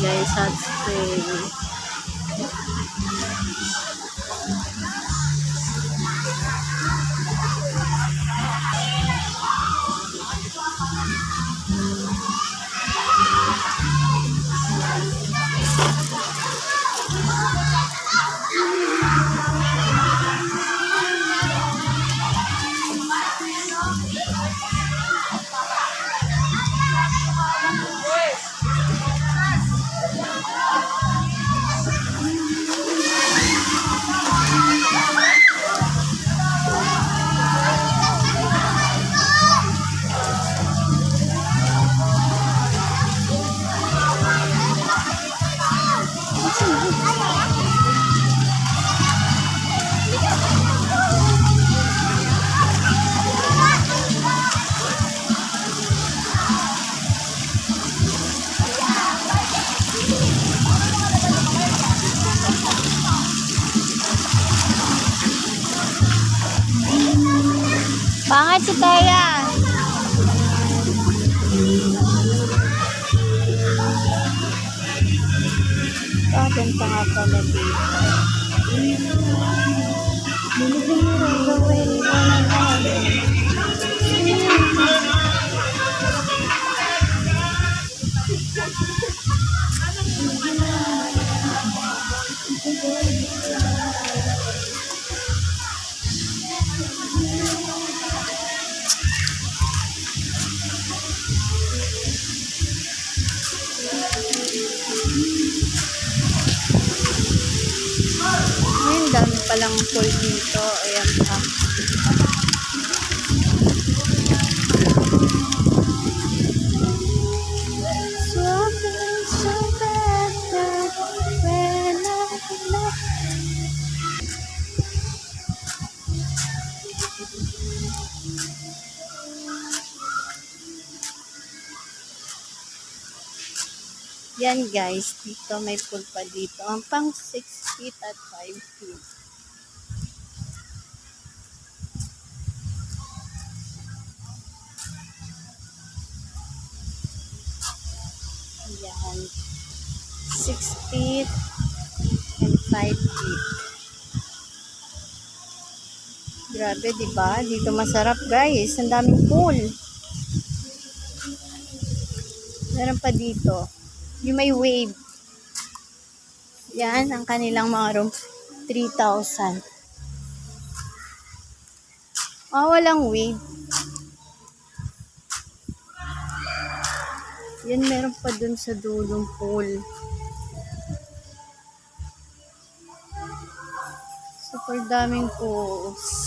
guys, hot spring. Pangit si Taya. Ganda nga pala dito. Ayun, dami palang pool dito. Ayan pa. Yan guys, dito may pool pa dito. Ang pang 6 feet at 5 feet. Yan. 6 feet and 5 feet. Grabe, diba? Dito masarap guys. Ang daming pool. Meron pa dito. Yung may wave. Yan, ang kanilang mga room. 3,000. Walang wave. Yan, meron pa dun sa dulong pool. Super daming pools.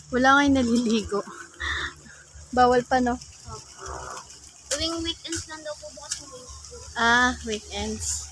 Wala ngayon naliligo. Bawal pa, no? Tuwing weekends lang daw po bukas yung Weekends.